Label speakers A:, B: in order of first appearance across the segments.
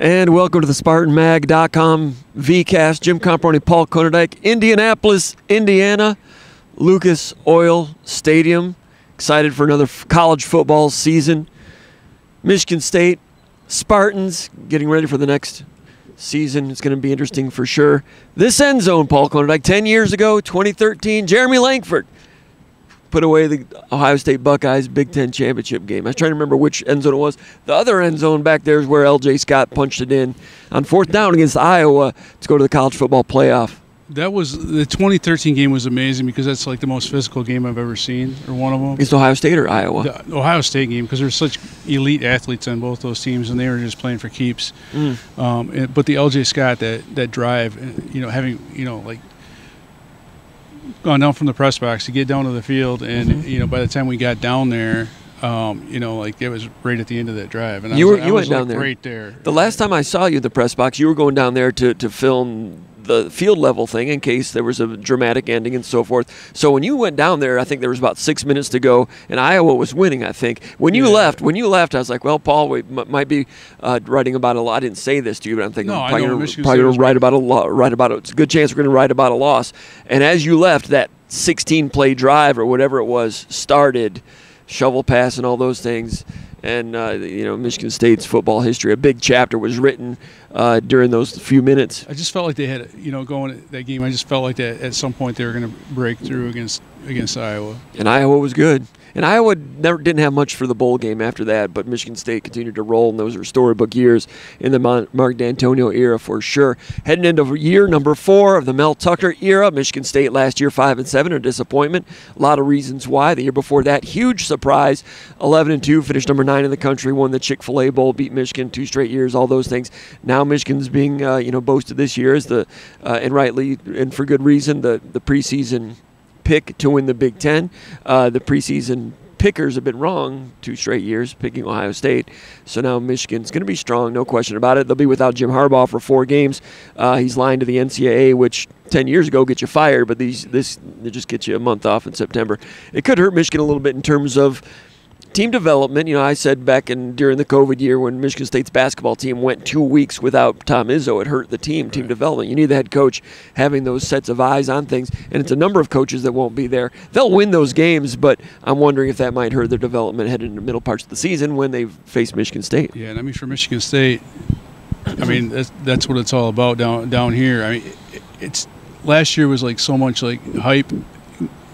A: And welcome to the SpartanMag.com VCast. Jim Comparoni, Paul Konyndyk, Indianapolis, Indiana, Lucas Oil Stadium. Excited for another college football season. Michigan State, Spartans, getting ready for the next season. It's going to be interesting for sure. This end zone, Paul Konyndyk, 10 years ago, 2013, Jeremy Langford put away the Ohio State Buckeyes Big Ten championship game. I was trying to remember which end zone it was. The other end zone back there is where L.J. Scott punched it in on fourth down against Iowa to go to the college football playoff.
B: That was the 2013 game was amazing because that's like the most physical game I've ever seen, or one of them.
A: Against Ohio State or Iowa?
B: The Ohio State game, because there's such elite athletes on both those teams, and they were just playing for keeps. But the L.J. Scott, that drive, having like gone down from the press box to get down to the field, and by the time we got down there, it was right at the end of that drive. And
A: you went down there
B: right there.
A: The last time I saw you in the press box, you were going down there to film the field level thing in case there was a dramatic ending and so forth. So when you went down there, I think there was about 6 minutes to go, and Iowa was winning, I think. When you left, I was like, well, Paul, we might be writing about a lot. I didn't say this to you, but I'm thinking probably going to write about a it's a good chance we're going to write about a loss. And as you left, that 16-play drive or whatever it was started, shovel pass and all those things. And, Michigan State's football history, a big chapter was written during those few minutes.
B: I just felt like they had, going that game, I just felt like that at some point they were going to break through against Iowa.
A: And Iowa was good. And Iowa didn't have much for the bowl game after that, but Michigan State continued to roll, and those were storybook years in the Mark D'Antonio era for sure. Heading into year number 4 of the Mel Tucker era, Michigan State last year 5-7, a disappointment. A lot of reasons why. The year before that, huge surprise, 11-2, finished number 9 in the country, won the Chick-fil-A Bowl, beat Michigan 2 straight years, all those things. Now Michigan's being boasted this year as and rightly and for good reason, the preseason pick to win the Big Ten. The preseason pickers have been wrong 2 straight years, picking Ohio State. So now Michigan's going to be strong, no question about it. They'll be without Jim Harbaugh for 4 games. He's lying to the NCAA, which 10 years ago get you fired, but they just get you a month off in September. It could hurt Michigan a little bit in terms of team development. I said back during the COVID year when Michigan State's basketball team went 2 weeks without Tom Izzo, it hurt the team development. You need the head coach having those sets of eyes on things, and it's a number of coaches that won't be there. They'll win those games, but I'm wondering if that might hurt their development heading into the middle parts of the season when they face Michigan State.
B: Yeah, and for Michigan State, that's what it's all about down here. It's last year was like so much like hype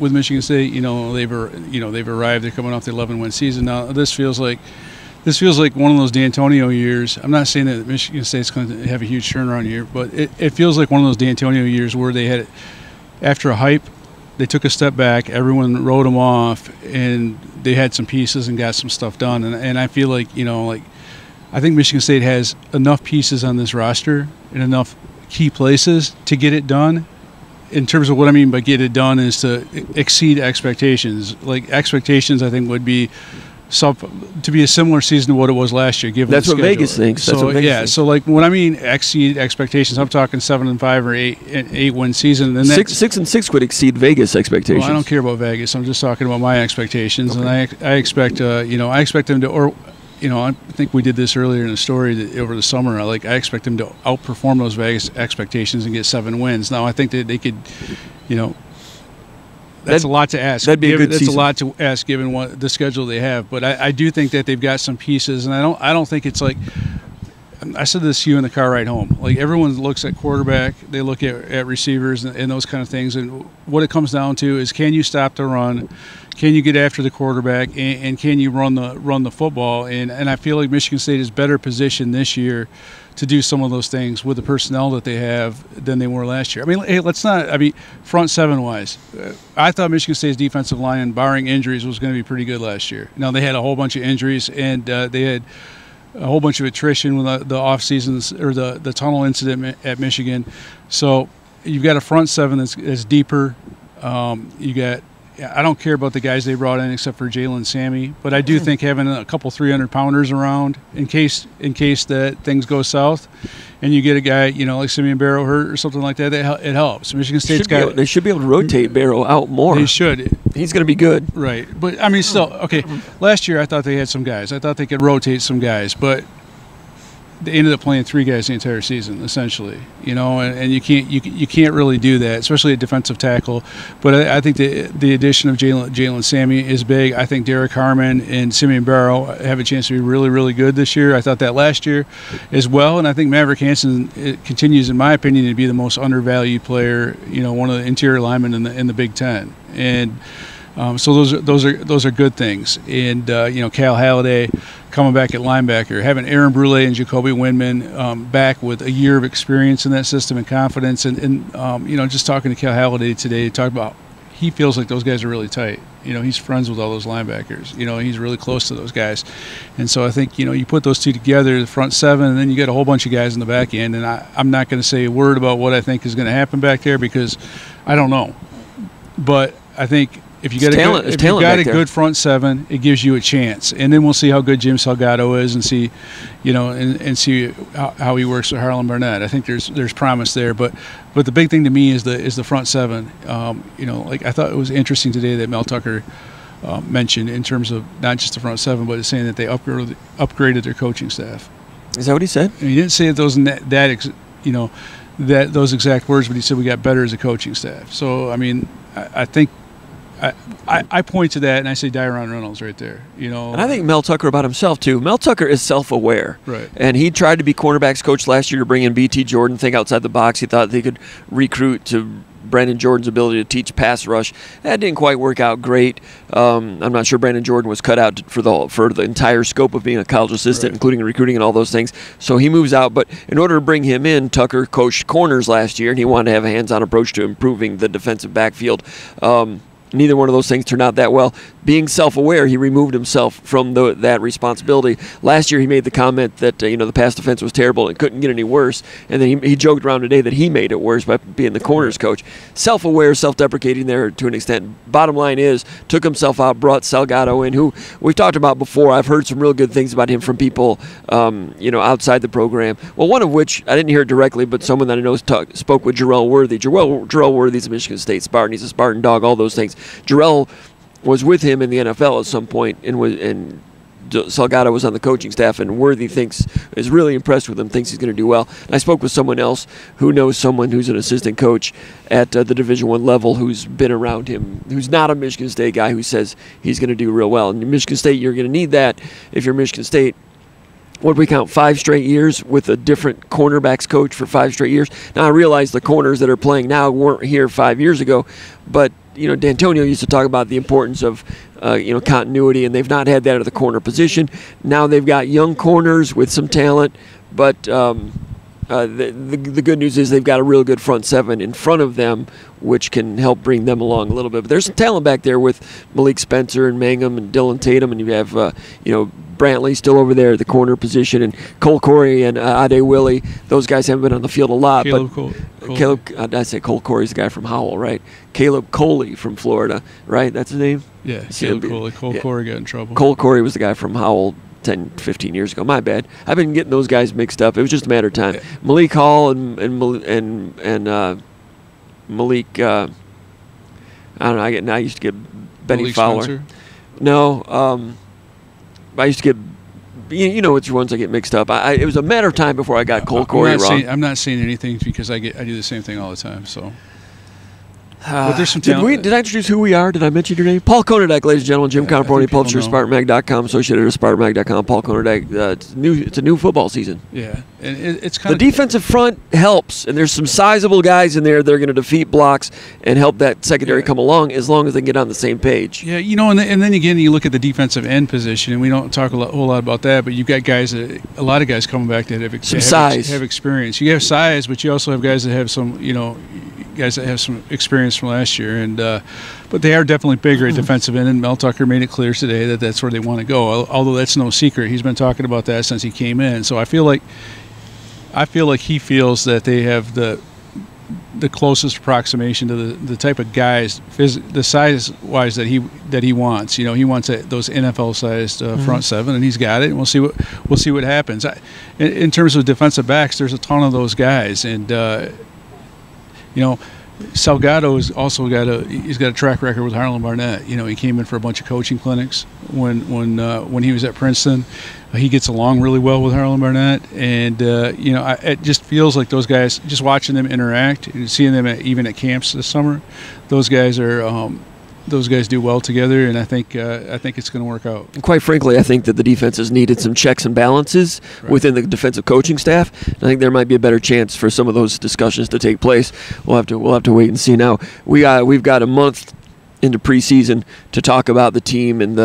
B: with Michigan State. They've arrived. They're coming off the 11-win season. Now this feels like one of those D'Antonio years. I'm not saying that Michigan State's going to have a huge turnaround year, but it feels like one of those D'Antonio years where they had, after a hype, they took a step back. Everyone wrote them off, and they had some pieces and got some stuff done. And I feel like I think Michigan State has enough pieces on this roster and enough key places to get it done. In terms of what I mean by get it done is to exceed expectations. Like expectations, I think would be to be a similar season to what it was last year. Given
A: that's
B: the
A: what
B: schedule.
A: Vegas thinks.
B: So like when I mean exceed expectations, I'm talking 7-5 or 8-win season. And
A: 6-6 would exceed Vegas expectations.
B: Well, I don't care about Vegas. I'm just talking about my expectations, and I expect I expect them to I think we did this earlier in the story over the summer. I expect them to outperform those Vegas expectations and get 7 wins. Now, I think that they could, that's a lot to ask.
A: That'd be a good
B: That's
A: season.
B: a lot to ask given what the schedule they have. But I do think that they've got some pieces, and I don't think it's like I said this to you in the car ride home. Like everyone looks at quarterback, they look at receivers and those kind of things, and what it comes down to is can you stop the run? Can you get after the quarterback, and can you run the football? And I feel like Michigan State is better positioned this year to do some of those things with the personnel that they have than they were last year. Front 7-wise, I thought Michigan State's defensive line, barring injuries, was going to be pretty good last year. Now, they had a whole bunch of injuries, and they had a whole bunch of attrition with the off seasons or the tunnel incident at Michigan. So you've got a front 7 that's deeper. You got I don't care about the guys they brought in except for Jalen Sammy, but I do think having a couple 300-pounders around in case that things go south, and you get a guy like Simeon Barrow hurt or something like that, it helps. Michigan State's
A: they should be able to rotate Barrow out more.
B: They should.
A: He's going to be good,
B: right? But still okay. Last year I thought they had some guys. I thought they could rotate some guys, but they ended up playing 3 guys the entire season, essentially. And you can't really do that, especially at defensive tackle. But I think the addition of Jalen Sammy is big. I think Derek Harmon and Simeon Barrow have a chance to be really, really good this year. I thought that last year as well. And I think Maverick Hansen continues, in my opinion, to be the most undervalued player, one of the interior linemen in the Big Ten. And so those are good things. And Cal Halliday coming back at linebacker, having Aaron Brule and Jacoby Windman back with a year of experience in that system and confidence. And just talking to Cal Halliday today, talked about he feels like those guys are really tight. He's friends with all those linebackers. He's really close to those guys. And so I think, you put those two together, the front 7, and then you get a whole bunch of guys in the back end. And I'm not going to say a word about what I think is going to happen back there because I don't know. But I think if you got a good front 7, it gives you a chance. And then we'll see how good Jim Salgado is and see, and see how he works with Harlan Barnett. I think there's promise there. But the big thing to me is the front 7. I thought it was interesting today that Mel Tucker mentioned in terms of not just the front 7, but saying that they upgraded their coaching staff.
A: Is that what he said?
B: And he didn't say those exact words, but he said we got better as a coaching staff. So I think. I point to that and I say Dyron Reynolds right there,
A: And I think Mel Tucker about himself too. Mel Tucker is self-aware,
B: right? And
A: he tried to be cornerbacks coach last year to bring in BT Jordan, think outside the box. He thought they could recruit to Brandon Jordan's ability to teach pass rush. That didn't quite work out great. I'm not sure Brandon Jordan was cut out for the entire scope of being a college assistant, right, including recruiting and all those things. So he moves out. But in order to bring him in, Tucker coached corners last year, and he wanted to have a hands-on approach to improving the defensive backfield. Neither one of those things turned out that well. Being self-aware, he removed himself from that responsibility. Last year, he made the comment that the pass defense was terrible and couldn't get any worse. And then he joked around today that he made it worse by being the corners coach. Self-aware, self-deprecating there to an extent. Bottom line is, took himself out, brought Salgado in, who we've talked about before. I've heard some real good things about him from people, outside the program. Well, one of which I didn't hear it directly, but someone that I know spoke with Jarrell Worthy. Jarrell Worthy's a Michigan State Spartan. He's a Spartan dog. All those things. Jarrell was with him in the NFL at some point, and Salgado was on the coaching staff, and Worthy is really impressed with him, thinks he's going to do well. And I spoke with someone else who knows someone who's an assistant coach at the Division I level who's been around him, who's not a Michigan State guy, who says he's going to do real well. And in Michigan State, you're going to need that if you're Michigan State. What do we count, 5 straight years with a different cornerbacks coach for 5 straight years? Now, I realize the corners that are playing now weren't here 5 years ago, but D'Antonio used to talk about the importance of continuity, and they've not had that at the corner position. Now they've got young corners with some talent, but the good news is they've got a real good front 7 in front of them, which can help bring them along a little bit. But there's some talent back there with Malik Spencer and Mangum and Dylan Tatum, and you have Brantley still over there at the corner position, and Cole Corey and Ade Willie. Those guys haven't been on the field a lot. I say Cole Corey's the guy from Howell, right? Caleb Coley from Florida, right? That's his name?
B: Yeah, Caleb Coley. Cole Corey got in trouble.
A: Cole Corey was the guy from Howell 10, 15 years ago. My bad. I've been getting those guys mixed up. It was just a matter of time. Yeah. Malik Hall and Malik. I don't know. I used to get Benny
B: Malik
A: Fowler.
B: Spencer?
A: No. I used to get. Which ones I get mixed up. It was a matter of time before I got Cole Corey wrong.
B: I'm not saying anything because I do the same thing all the time. So. But there's some talent.
A: Did I introduce who we are? Did I mention your name? Paul Konyndyk, ladies and gentlemen. Jim Comparoni, publisher of SpartanMag.com, associate editor of SpartanMag.com. Paul Konyndyk. It's a new football season.
B: Yeah, and it's kind
A: of the defensive front helps, and there's some sizable guys in there. They're going to defeat blocks and help that secondary come along as long as they get on the same page.
B: Yeah, and then again you look at the defensive end position, and we don't talk a whole lot about that, but you've got a lot of guys coming back that have
A: size,
B: have experience. You have size, but you also have guys that have some guys that have some experience from last year, and but they are definitely bigger at defensive end, and Mel Tucker made it clear today that that's where they want to go, although that's no secret. He's been talking about that since he came in. So I feel like he feels that they have the closest approximation to the type of guys, the size-wise that he wants. He wants those NFL-sized front 7, and he's got it. And we'll see what happens. In terms of defensive backs, there's a ton of those guys, and Salgado has also got a track record with Harlan Barnett. You know, he came in for a bunch of coaching clinics when he was at Princeton. He gets along really well with Harlan Barnett, and you know, it just feels like those guys. Just watching them interact and seeing them even at camps this summer, those guys do well together, and I think it's going to work out.
A: Quite frankly, I think that the defense has needed some checks and balances within the defensive coaching staff. I think there might be a better chance for some of those discussions to take place. We'll have to wait and see. Now we've got a month into preseason to talk about the team and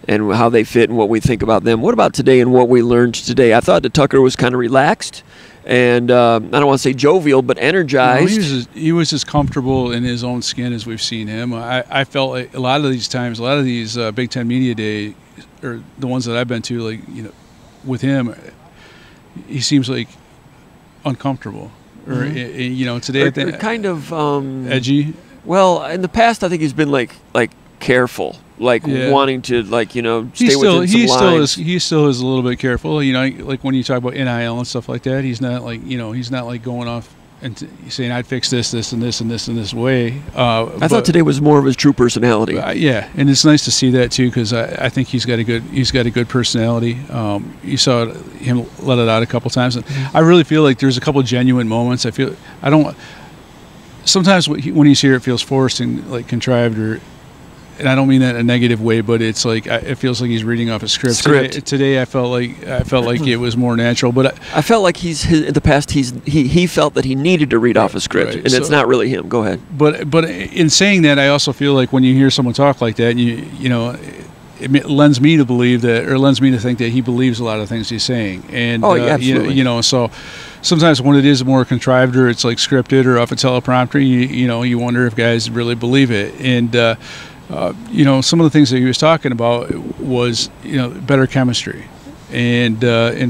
A: how they fit and what we think about them. What about today and what we learned today? I thought that Tucker was kind of relaxed. And I don't want to say jovial, but energized.
B: No, he was as comfortable in his own skin as we've seen him. I felt like a lot of these Big Ten Media Day, or the ones that I've been to, like, you know, with him, he seems like uncomfortable. Or you know, today
A: kind of
B: edgy.
A: Well, in the past, I think he's been like careful. Wanting to, like, you know, stay within some lines.
B: He still is a little bit careful. You know, like when you talk about NIL and stuff like that, he's not like going off and saying, I'd fix this, and this, and this, and this way.
A: I thought today was more of his true personality.
B: Yeah, and it's nice to see that too, because I think he's got a good personality. You saw him let it out a couple times, and I really feel like there's a couple genuine moments. Sometimes when he's here, it feels forced and like contrived, and I don't mean that in a negative way, but it's like it feels like he's reading off a script. Today I felt like it was more natural, but
A: I felt like in the past he felt that he needed to read off a script, and it's not really him. Go ahead.
B: But in saying that, I also feel like when you hear someone talk like that, you know, it lends me to believe that, or lends me to think that he believes a lot of things he's saying. And
A: absolutely.
B: You know, so sometimes when it is more contrived or it's like scripted or off a teleprompter, you wonder if guys really believe it. And you know, some of the things that he was talking about was, you know, better chemistry, and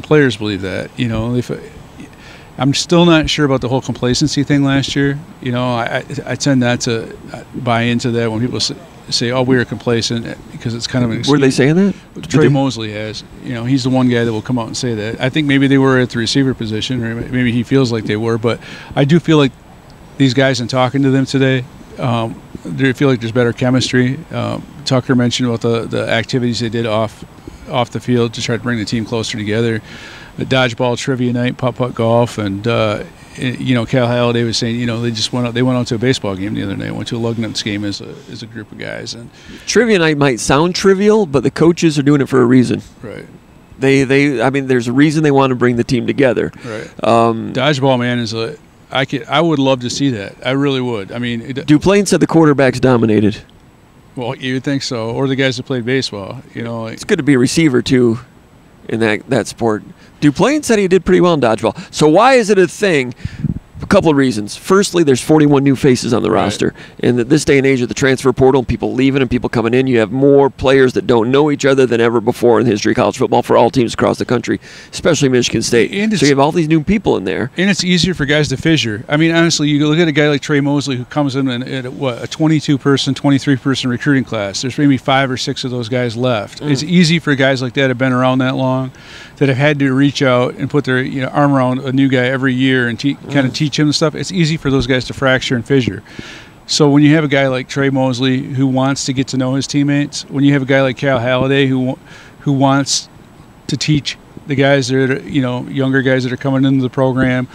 B: players believe that. You know, I'm still not sure about the whole complacency thing last year. You know, I tend not to buy into that when people say, "Oh, we were complacent," because it's kind of an excuse.
A: Were they saying that?
B: Trey Mosley has. You know, he's the one guy that will come out and say that. I think maybe they were at the receiver position, or maybe he feels like they were. But I do feel like these guys, in talking to them today, they feel like there's better chemistry. Tucker mentioned about the activities they did off the field to try to bring the team closer together. The dodgeball trivia night, putt-putt golf, and you know, Cal Halliday was saying, you know, they went out to a baseball game the other night. Went to a Lugnuts game as a group of guys. And
A: trivia night might sound trivial, but the coaches are doing it for a reason.
B: Right.
A: I mean, there's a reason they want to bring the team together.
B: Right. Dodgeball, man, I would love to see that. I really would. I mean,
A: Duplain said the quarterbacks dominated.
B: Well, you would think so, or the guys that played baseball. You know,
A: it's good to be a receiver too, in that sport. Duplain said he did pretty well in dodgeball. So why is it a thing? A couple of reasons. Firstly, there's 41 new faces on the roster. And this day and age of the transfer portal, people leaving and people coming in, you have more players that don't know each other than ever before in the history of college football for all teams across the country, especially Michigan State. So you have all these new people in there.
B: And it's easier for guys to fissure. I mean, honestly, you look at a guy like Trey Mosley who comes in at a 22-person, 23-person recruiting class. There's maybe 5 or 6 of those guys left. It's easy for guys like that that have been around that long, that have had to reach out and put their arm around a new guy every year and kind of teach him the stuff. It's easy for those guys to fracture and fissure. So when you have a guy like Trey Mosley who wants to get to know his teammates, when you have a guy like Cal Halliday who wants to teach the guys that are, younger guys that are coming into the program,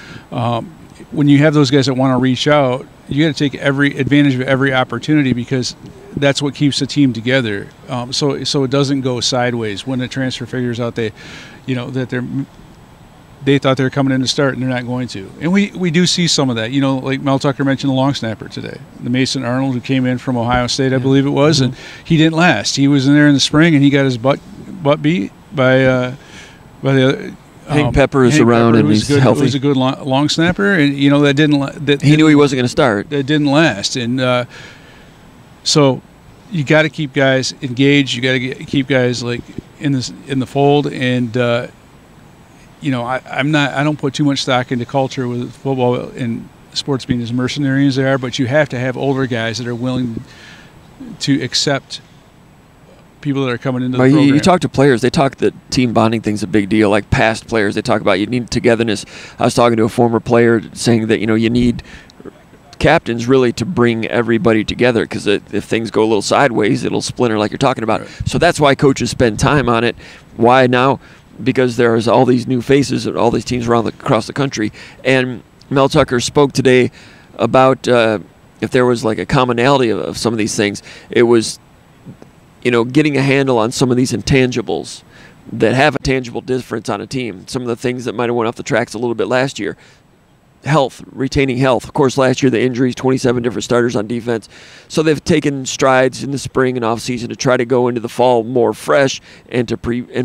B: when you have those guys that want to reach out, you got to take every advantage of every opportunity, because that's what keeps the team together. So it doesn't go sideways when the transfer figures out they thought they were coming in to start and they're not going to. And we do see some of that. Like Mel Tucker mentioned the long snapper today, the Mason Arnold, who came in from Ohio State, I believe it was, and he didn't last. He was in there in the spring and he got his butt beat by the other.
A: Hank Pepper is around and he's healthy.
B: He was a good long snapper, and that didn't.
A: He knew he wasn't going to start.
B: That didn't last, and so you got to keep guys engaged. You got to keep guys like in the fold, and I don't put too much stock into culture with football and sports being as mercenary as they are, but you have to have older guys that are willing to accept people that are coming into the program.
A: You talk to players, they talk that team bonding thing's a big deal. Like past players, they talk about you need togetherness. I was talking to a former player saying that you need captains really to bring everybody together, because if things go a little sideways, it'll splinter like you're talking about.
B: Right.
A: So that's why coaches spend time on it. Why now? Because there's all these new faces and all these teams across the country. And Mel Tucker spoke today about if there was like a commonality of some of these things. It was, getting a handle on some of these intangibles that have a tangible difference on a team. Some of the things that might have went off the tracks a little bit last year. Health, retaining health. Of course, last year the injuries, 27 different starters on defense. So they've taken strides in the spring and off season to try to go into the fall more fresh and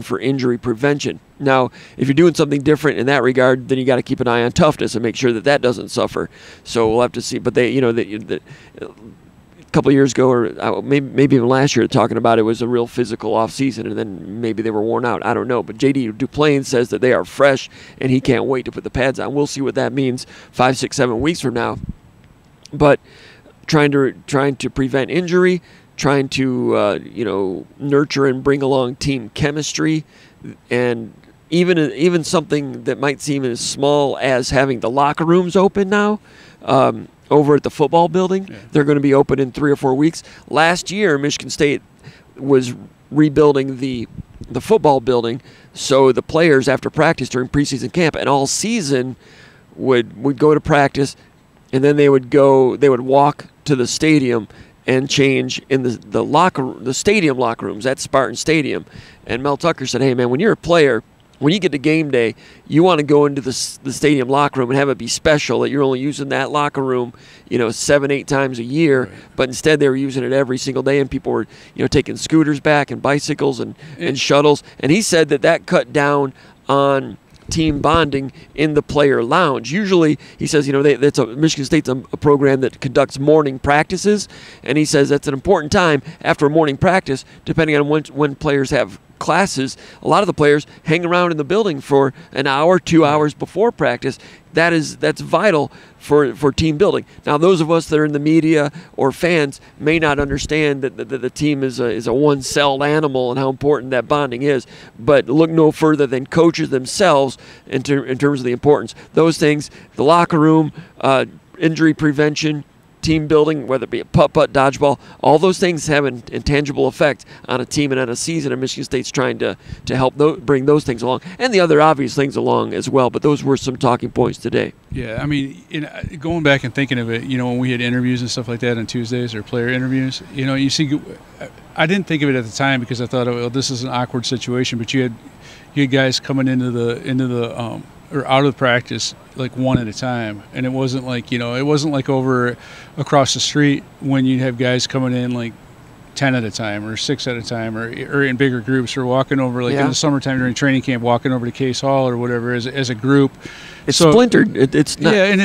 A: for injury prevention. Now, if you're doing something different in that regard, then you got to keep an eye on toughness and make sure that doesn't suffer. So we'll have to see. But they, a couple of years ago, or maybe even last year, talking about it was a real physical off season, and then maybe they were worn out. I don't know. But J.D. Duplain says that they are fresh, and he can't wait to put the pads on. We'll see what that means 5, 6, 7 weeks from now. But trying to prevent injury, trying to nurture and bring along team chemistry, and even something that might seem as small as having the locker rooms open now. Over at the football building. Yeah. They're going to be open in 3 or 4 weeks. Last year, Michigan State was rebuilding the football building, so the players after practice during preseason camp and all season would go to practice, and then they would walk to the stadium and change in the stadium locker rooms at Spartan Stadium. And Mel Tucker said, "Hey man, when you're a player, when you get to game day, you want to go into the stadium locker room and have it be special that you're only using that locker room, 7, 8 times a year." Right. But instead, they were using it every single day, and people were, taking scooters back and bicycles and shuttles. And he said that cut down on team bonding in the player lounge. Usually, he says, Michigan State's a program that conducts morning practices, and he says that's an important time after a morning practice, depending on when players have classes. A lot of the players hang around in the building for an hour, 2 hours before practice. That's vital for team building. Now, those of us that are in the media or fans may not understand that the team is a one-celled animal and how important that bonding is. But look no further than coaches themselves in terms of the importance. Those things, the locker room, injury prevention, team building, whether it be a putt-putt, dodgeball, all those things have an intangible effect on a team and on a season, and Michigan State's trying to help bring those things along, and the other obvious things along as well, but those were some talking points today.
B: Yeah, I mean, going back and thinking of it, when we had interviews and stuff like that on Tuesdays or player interviews, you see, I didn't think of it at the time because I thought, oh, well, this is an awkward situation, but you had guys coming into the or out of practice like one at a time, and it wasn't like over across the street when you'd have guys coming in like 10 at a time or 6 at a time or in bigger groups, or walking over in the summertime during training camp, walking over to Case Hall or whatever as a group.
A: It's splintered. It's not.
B: Yeah, and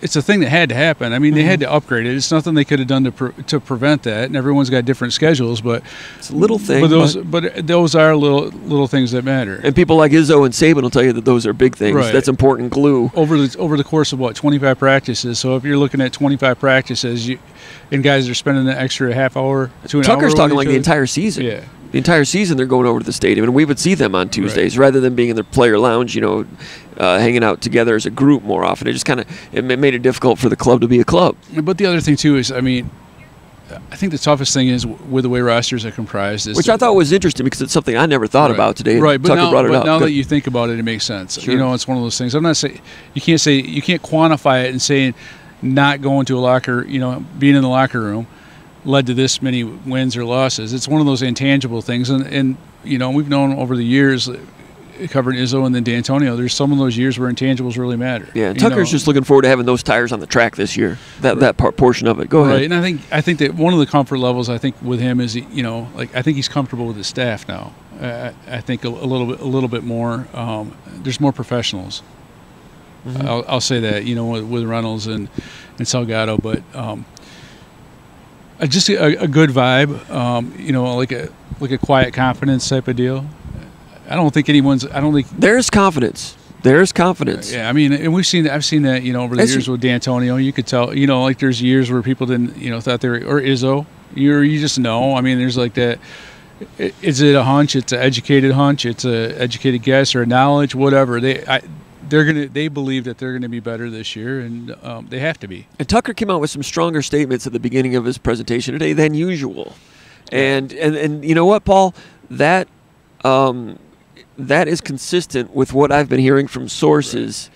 B: it's a thing that had to happen. I mean, they had to upgrade it. It's nothing they could have done to prevent that. And everyone's got different schedules, but
A: it's a little thing.
B: But those are little things that matter.
A: And people like Izzo and Saban will tell you that those are big things. Right. That's important glue
B: over the course of 25 practices. So if you're looking at 25 practices, and guys are spending an extra half hour to an hour.
A: Tucker's talking like the entire season.
B: Yeah.
A: The entire season they're going over to the stadium, and we would see them on Tuesdays rather than being in their player lounge, hanging out together as a group more often. It just it made it difficult for the club to be a club.
B: But the other thing too is, I mean, I think the toughest thing is with the way rosters are comprised. Which
A: I thought was interesting because it's something I never thought about today.
B: Right, but
A: Tucker brought it up.
B: Now that you think about it, it makes sense.
A: Sure.
B: It's one of those things. I'm not saying you can't quantify it and saying not going to a locker, being in the locker room led to this many wins or losses. It's one of those intangible things, and we've known over the years, covering Izzo and then D'Antonio, there's some of those years where intangibles really matter.
A: Yeah, Tucker's just looking forward to having those tires on the track this year. That portion of it. Go ahead.
B: Right, and I think that one of the comfort levels I think with him is I think he's comfortable with his staff now. I think a little bit more. There's more professionals. Mm-hmm. I'll say that with Reynolds and Salgado, but. Just a good vibe, like a quiet confidence type of deal. I don't think
A: there's confidence. There's confidence.
B: Yeah, I mean, and I've seen that over the years with D'Antonio. You could tell, like there's years where people didn't, thought they were, or Izzo. You just know. I mean, there's like that. Is it a hunch? It's an educated hunch. It's an educated guess or a knowledge, whatever. they believe that they're gonna be better this year, and they have to be.
A: And Tucker came out with some stronger statements at the beginning of his presentation today than usual. And you know what, Paul? That is consistent with what I've been hearing from sources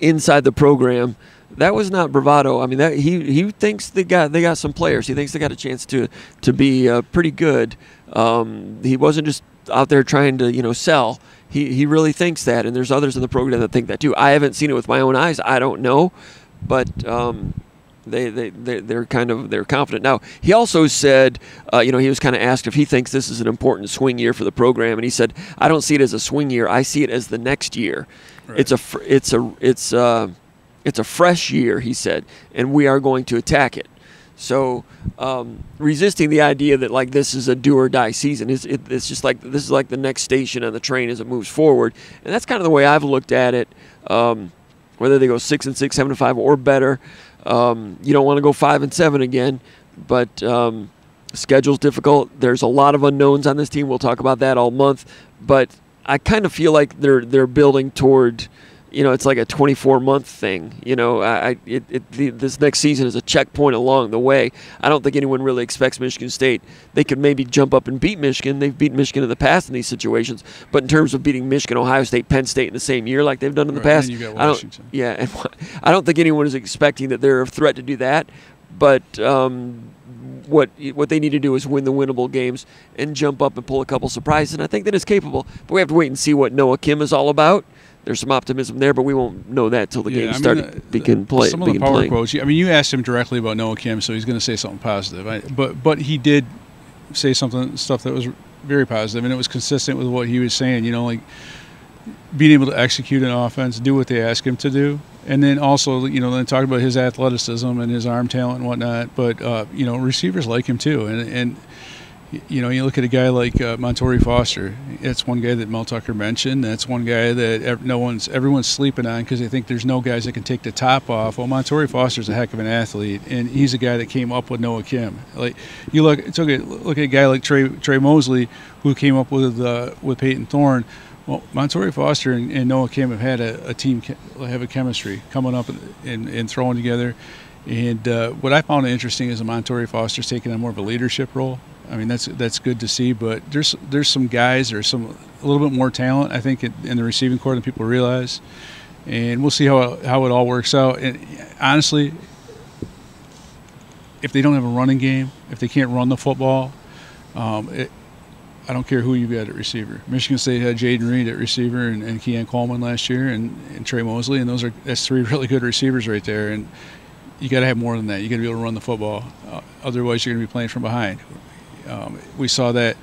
A: inside the program. That was not bravado. I mean, he thinks they got some players. He thinks they got a chance to be pretty good. He wasn't just out there trying to sell. He really thinks that, and there's others in the program that think that too. I haven't seen it with my own eyes. I don't know, but they're confident. Now, he also said, he was kind of asked if he thinks this is an important swing year for the program, and he said, "I don't see it as a swing year. I see it as the next year. Right. It's a fresh year," he said, "and we are going to attack it." So resisting the idea that like this is a do or die season, it's just like this is like the next station on the train as it moves forward, and that's kind of the way I've looked at it. Whether they go 6-6, 7-5, or better, you don't want to go 5-7 again, but schedule's difficult. There's a lot of unknowns on this team. We'll talk about that all month, but I kind of feel like they're building toward. It's like a 24-month thing. This next season is a checkpoint along the way. I don't think anyone really expects Michigan State. They could maybe jump up and beat Michigan. They've beaten Michigan in the past in these situations. But in terms of beating Michigan, Ohio State, Penn State in the same year like they've done in the past,
B: and you got Washington.
A: I don't think anyone is expecting that they're a threat to do that. But what they need to do is win the winnable games and jump up and pull a couple surprises. And I think that it's capable. But we have to wait and see what Noah Kim is all about. There's some optimism there, but we won't know that till the games begin playing.
B: Some of the power quotes. You asked him directly about Noah Kim, so he's going to say something positive. But he did say stuff that was very positive, and it was consistent with what he was saying. Like being able to execute an offense, do what they ask him to do, and then also then talk about his athleticism and his arm talent and whatnot. But receivers like him too, and you look at a guy like Montori Foster. That's one guy that Mel Tucker mentioned. That's one guy that everyone's sleeping on because they think there's no guys that can take the top off. Well, Montori Foster's a heck of an athlete, and he's a guy that came up with Noah Kim. Like you look at a guy like Trey Mosley, who came up with Peyton Thorne. Well, Montori Foster and Noah Kim have had a team, have a chemistry coming up and throwing together. And what I found interesting is that Montori Foster's taking on more of a leadership role. I mean, that's good to see, but there's some guys, a little bit more talent, I think, in the receiving corps than people realize, and we'll see how it all works out. And honestly, if they don't have a running game, if they can't run the football, I don't care who you got at receiver. Michigan State had Jaden Reed at receiver and Keon Coleman last year and Trey Mosley, and that's three really good receivers right there. And you got to have more than that. You got to be able to run the football. Otherwise, you're going to be playing from behind. We saw that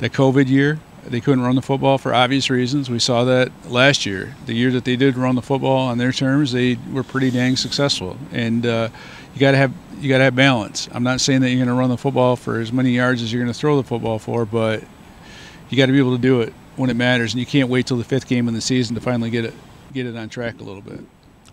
B: COVID year, they couldn't run the football for obvious reasons. We saw that last year. The year that they did run the football on their terms, they were pretty dang successful. And you got to have balance. I'm not saying that you're going to run the football for as many yards as you're going to throw the football for, but you got to be able to do it when it matters. And you can't wait till the fifth game in the season to finally get it on track a little bit.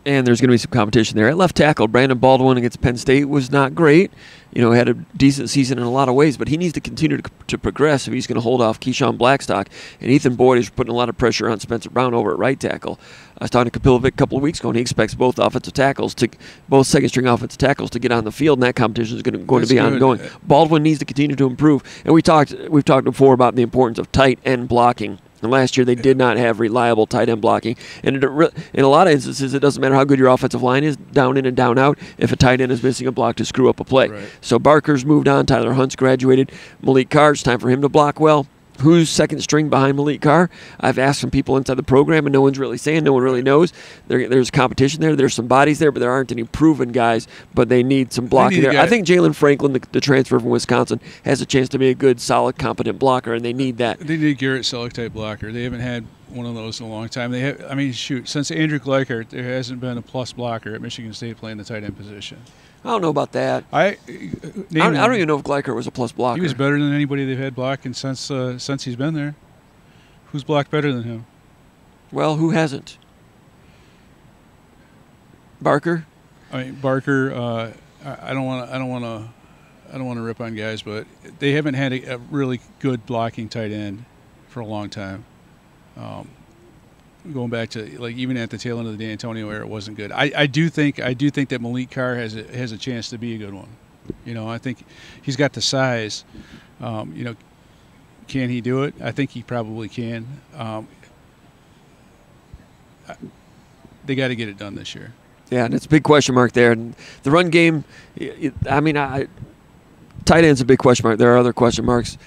A: And there's going to be some competition there. At left tackle, Brandon Baldwin against Penn State was not great. Had a decent season in a lot of ways, but he needs to continue to progress if he's going to hold off Keyshawn Blackstock. And Ethan Boyd is putting a lot of pressure on Spencer Brown over at right tackle. I was talking to Kapilovic a couple of weeks ago, and he expects both second-string offensive tackles to get on the field, and that competition is going to be ongoing. Baldwin needs to continue to improve. And we've talked before about the importance of tight end blocking. And last year they did not have reliable tight end blocking. And in a lot of instances, it doesn't matter how good your offensive line is, down in and down out, if a tight end is missing a block to screw up a play.
B: Right.
A: So Barker's moved on. Tyler Hunt's graduated. Malik Carr, it's time for him to block well. Who's second string behind Malik Carr? I've asked some people inside the program, and no one's really saying. No one really knows. There's competition there. There's some bodies there, but there aren't any proven guys. But they need some blocking there. I think Jalen Franklin, the transfer from Wisconsin, has a chance to be a good, solid, competent blocker, and they need that.
B: They need a Garrett Selleck type blocker. They haven't had one of those in a long time. Since Andrew Gleichert, there hasn't been a plus blocker at Michigan State playing the tight end position.
A: I don't know about that. I don't even know if Gleichert was a plus blocker.
B: He was better than anybody they've had blocking since he's been there. Who's blocked better than him?
A: Well, who hasn't? Barker.
B: Barker. I don't want to rip on guys, but they haven't had a really good blocking tight end for a long time. going back to like even at the tail end of the D'Antonio era, it wasn't good. I do think that Malik Carr has a chance to be a good one. You know, I think he's got the size. You know, can he do it? I think he probably can. They got to get it done this year.
A: Yeah, and it's a big question mark there. And the run game, I mean, tight end's a big question mark. There are other question marks.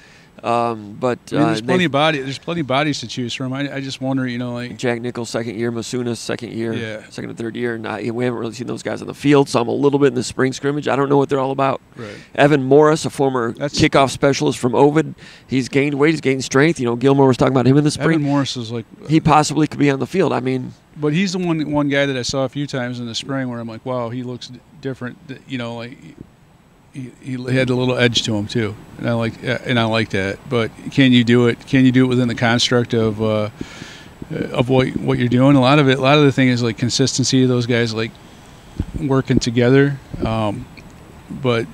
A: But
B: I mean, there's plenty of bodies to choose from. I just wonder, you know, like
A: Jack Nichols, second year, Masunas, second year,
B: Yeah.
A: second and third year. And we haven't really seen those guys on the field. Saw them a little bit in the spring scrimmage. I don't know what they're all about.
B: Right.
A: Evan Morris, a former kickoff specialist from Ovid, he's gained weight, he's gained strength. You know, Gilmore was talking about him in the spring.
B: Evan Morris is like
A: he possibly could be on the field. I mean,
B: but he's the one guy that I saw a few times in the spring where I'm like, wow, he looks different. You know, like. He had a little edge to him too, and I like that. But can you do it? Can you do it within the construct of what you're doing? A lot of the thing is like consistency of those guys like working together. But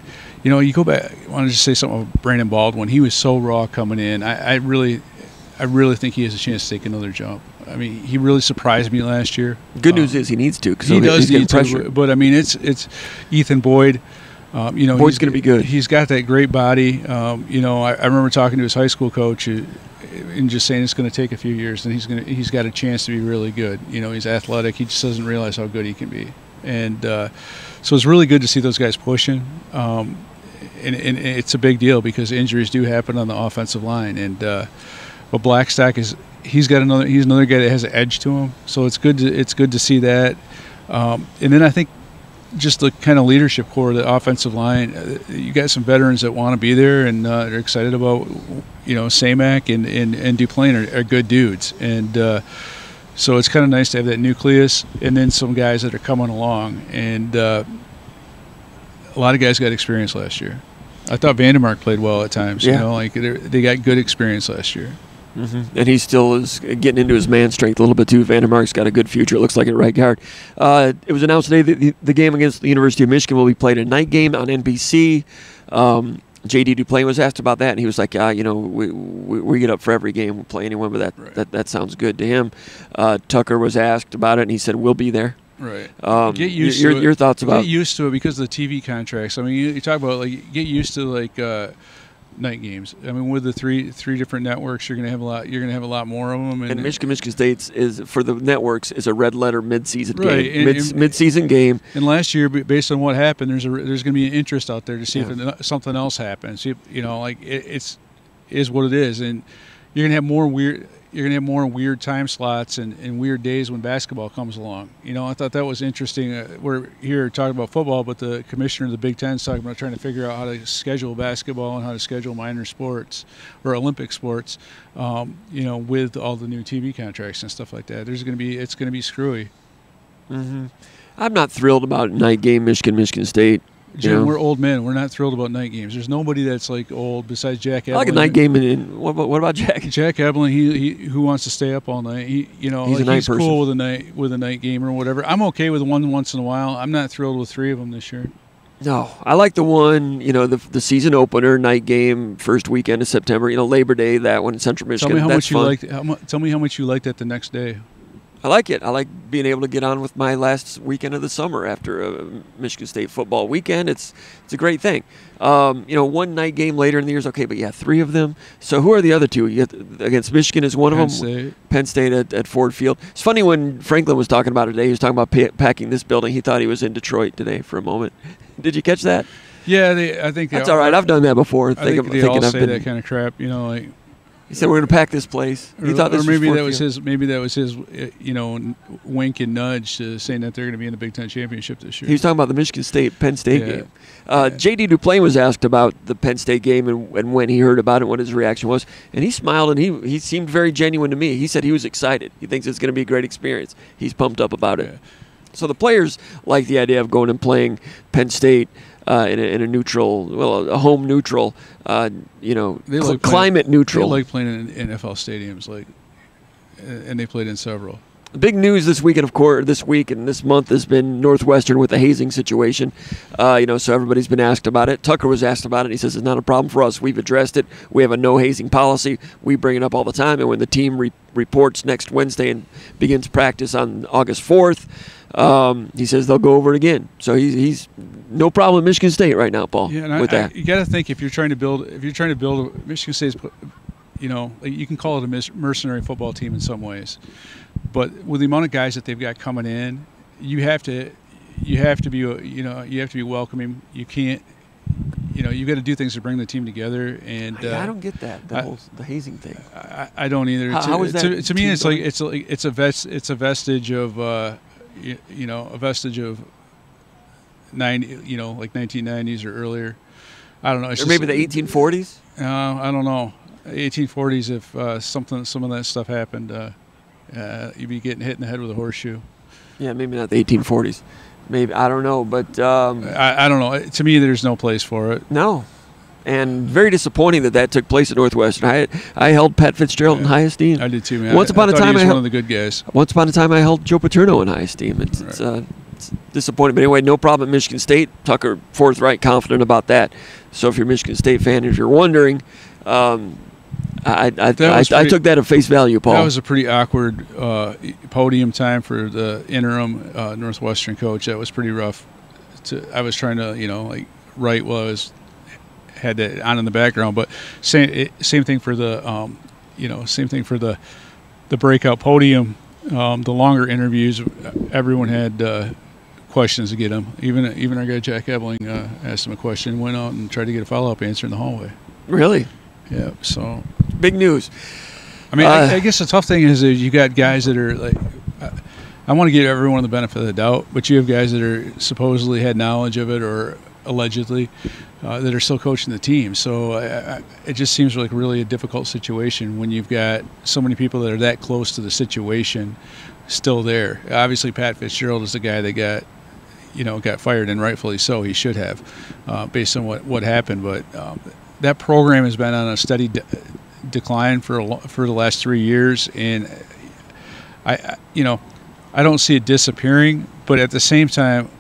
B: you know, you go back. I want to just say something about Brandon Baldwin. He was so raw coming in. I really think he has a chance to take another jump. I mean, he really surprised me last year.
A: Good news is he needs to because
B: he does
A: need
B: pressure. But I mean, it's Ethan Boyd. You know,
A: Boyd's going to be good.
B: He's got that great body. You know, I remember talking to his high school coach and just saying it's going to take a few years, and he's got a chance to be really good. You know, he's athletic. He just doesn't realize how good he can be. And so it's really good to see those guys pushing. And it's a big deal because injuries do happen on the offensive line. And but Blackstock he's another guy that has an edge to him. So it's good to see that. And then I think. Just the kind of leadership core of the offensive line. You got some veterans that want to be there, and they're excited about, you know, Samac and Duplain are good dudes, and so it's kind of nice to have that nucleus, and then some guys that are coming along, and a lot of guys got experience last year. I thought Vandermark played well at times.
A: Yeah.
B: You know, like they got good experience last year.
A: Mm-hmm. And he still is getting into his man strength a little bit too. Vandermark's got a good future, it looks like, at right guard. It was announced today that the game against the University of Michigan will be played a night game on NBC. J.D. Duplain was asked about that, and he was like, you know, we get up for every game. We'll play anyone, but that sounds good to him. Tucker was asked about it, and he said, we'll be there.
B: Right.
A: Get used to it. Your thoughts about
B: get used to it because of the TV contracts. I mean, you talk about like get used to like night games. I mean, with the three different networks, you're gonna have a lot. You're gonna have a lot more of them.
A: And Michigan State's is for the networks is a red letter mid-season game. Mid-season game.
B: And last year, based on what happened, there's gonna be an interest out there to see if something else happens. See if, you know, like it is what it is, and you're gonna have more weird time slots and weird days when basketball comes along. You know, I thought that was interesting. We're here talking about football, but the commissioner of the Big Ten is talking about trying to figure out how to schedule basketball and how to schedule minor sports or Olympic sports. You know, with all the new TV contracts and stuff like that, it's going to be screwy.
A: Mm-hmm. I'm not thrilled about night game Michigan State.
B: Jim, we're old men. We're not thrilled about night games. There's nobody that's like old besides Jack Eblin.
A: I like a night game. What about Jack?
B: Jack Eblin, he who wants to stay up all night. He's cool with a night game or whatever. I'm okay with one once in a while. I'm not thrilled with three of them this year.
A: No, I like the one, you know, the season opener night game, first weekend of September. You know, Labor Day, that one in Central Michigan.
B: Tell me how much you liked it the next day.
A: I like it. I like being able to get on with my last weekend of the summer after a Michigan State football weekend. It's a great thing. You know, one night game later in the year is okay, but yeah, three of them. So who are the other two? You get against Michigan is one of them. Penn State at Ford Field. It's funny when Franklin was talking about it today. He was talking about packing this building. He thought he was in Detroit today for a moment. Did you catch that?
B: Yeah, I think
A: that's all right. I've done that before.
B: I think they all say that kind of crap. You know, like.
A: He said, "We're going to pack this place." He thought this
B: maybe
A: was
B: Maybe that was his, you know, wink and nudge to saying that they're going to be in the Big Ten championship this year.
A: He was talking about the Michigan State Penn State game. J.D. Duplain was asked about the Penn State game and when he heard about it, what his reaction was, and he smiled and he seemed very genuine to me. He said he was excited. He thinks it's going to be a great experience. He's pumped up about it. So the players like the idea of going and playing Penn State. In a neutral, a home neutral, you know, climate neutral.
B: They like playing in NFL stadiums, and they played in several.
A: Big news this week, and of course, this week and this month has been Northwestern with the hazing situation. So everybody's been asked about it. Tucker was asked about it. He says it's not a problem for us. We've addressed it. We have a no hazing policy. We bring it up all the time. And when the team reports next Wednesday and begins practice on August 4th, he says they'll go over it again. So he's no problem at Michigan State right now, Paul.
B: Yeah,
A: with that.
B: You got to think if you're trying to build Michigan State's, you can call it a mercenary football team in some ways. But with the amount of guys that they've got coming in, you have to be welcoming. You can't, you've got to do things to bring the team together. And
A: I don't get that the hazing thing.
B: I don't either.
A: How is that?
B: To me, it's a vestige of a vestige of 1990s or earlier. I don't know.
A: Or maybe the 1840s.
B: I don't know. 1840s. If some of that stuff happened. You'd be getting hit in the head with a horseshoe.
A: Yeah, maybe not the 1840s. Maybe, I don't know, but
B: I don't know. To me, there's no place for it.
A: No, and very disappointing that took place at Northwestern. I held Pat Fitzgerald in high esteem.
B: I did too, man.
A: Once upon a time,
B: he was one of the good guys.
A: Once upon a time, I held Joe Paterno in high esteem. It's disappointing, but anyway, no problem at Michigan State. Tucker forthright, confident about that. So if you're a Michigan State fan, if you're wondering. I took that at face value, Paul.
B: That was a pretty awkward podium time for the interim Northwestern coach. That was pretty rough. I was trying to, write while I had that on in the background. But same thing for the, the breakout podium. The longer interviews, everyone had questions to get him. Even our guy Jack Ebling asked him a question, went out and tried to get a follow-up answer in the hallway.
A: Really?
B: Yeah, so
A: big news.
B: I mean, I guess the tough thing is that you got guys that are like, I want to give everyone the benefit of the doubt, but you have guys that are supposedly had knowledge of it or allegedly that are still coaching the team. So it just seems like really a difficult situation when you've got so many people that are that close to the situation still there. Obviously, Pat Fitzgerald is the guy that got fired, and rightfully so. He should have, based on what happened, but. That program has been on a steady decline for the last 3 years, and I don't see it disappearing. But at the same time,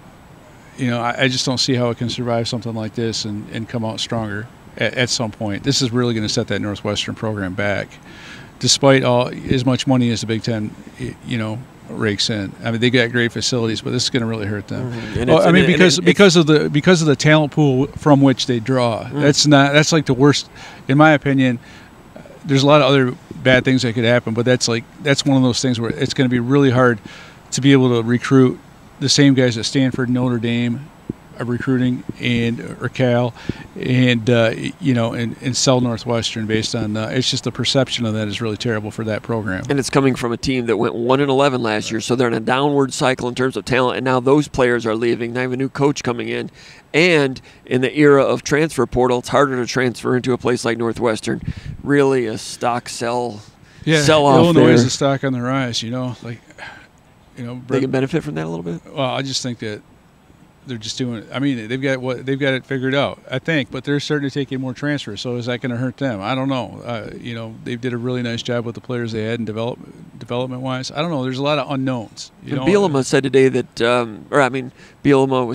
B: I just don't see how it can survive something like this and come out stronger at some point. This is really going to set that Northwestern program back, despite as much money as the Big Ten, rakes in. I mean, they got great facilities, but this is going to really hurt them. Mm-hmm. Because of the talent pool from which they draw. Mm-hmm. That's like the worst, in my opinion. There's a lot of other bad things that could happen, but that's one of those things where it's going to be really hard to be able to recruit the same guys at Stanford, Notre Dame are recruiting, or Cal, and sell Northwestern based on it's just the perception of that is really terrible for that program.
A: And it's coming from a team that went 1-11 last year, so they're in a downward cycle in terms of talent. And now those players are leaving. Now you have a new coach coming in, and in the era of transfer portal, it's harder to transfer into a place like Northwestern. Really, a stock sell off.
B: Illinois is a stock on the rise. They
A: can benefit from that a little bit.
B: Well, I just think that. They're just doing. I mean, they've got it figured out, I think. But they're starting to take in more transfers. So is that going to hurt them? I don't know. They did a really nice job with the players they had, and development wise. I don't know. There's a lot of unknowns.
A: Bielema said today that, Bielema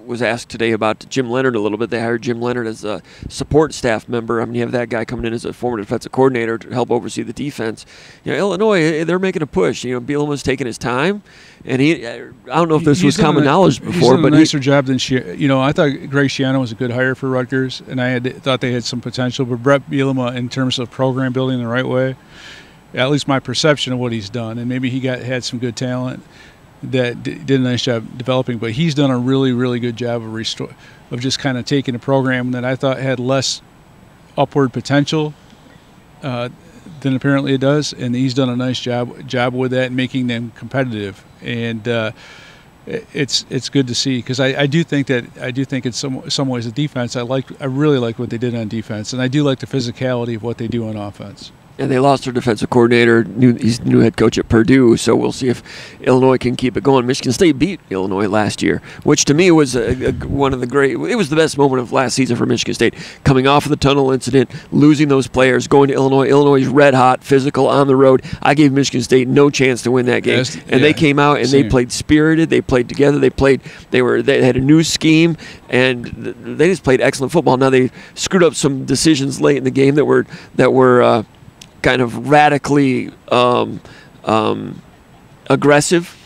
A: was asked today about Jim Leonard a little bit. They hired Jim Leonard as a support staff member. I mean, you have that guy coming in as a former defensive coordinator to help oversee the defense. Illinois, they're making a push. They's taking his time, and I don't know if this was common knowledge before, but
B: nicer job than I thought Greg Schiano was a good hire for Rutgers, and I thought they had some potential. But Brett Bielema, in terms of program building the right way, at least my perception of what he's done, and maybe he had some good talent that did a nice job developing, but he's done a really, really good job of just kind of taking a program that I thought had less upward potential than apparently it does, and he's done a nice job with that and making them competitive. And it's good to see, because I do think in some ways the defense I really like what they did on defense, and I do like the physicality of what they do on offense.
A: And they lost their defensive coordinator. He's the new head coach at Purdue, so we'll see if Illinois can keep it going. Michigan State beat Illinois last year, which to me was one of the great. It was the best moment of last season for Michigan State. Coming off of the tunnel incident, losing those players, going to Illinois. Illinois is red hot, physical on the road. I gave Michigan State no chance to win that game, and they came out and they played spirited. They played together. They had a new scheme, and they just played excellent football. Now they screwed up some decisions late in the game that were kind of radically aggressive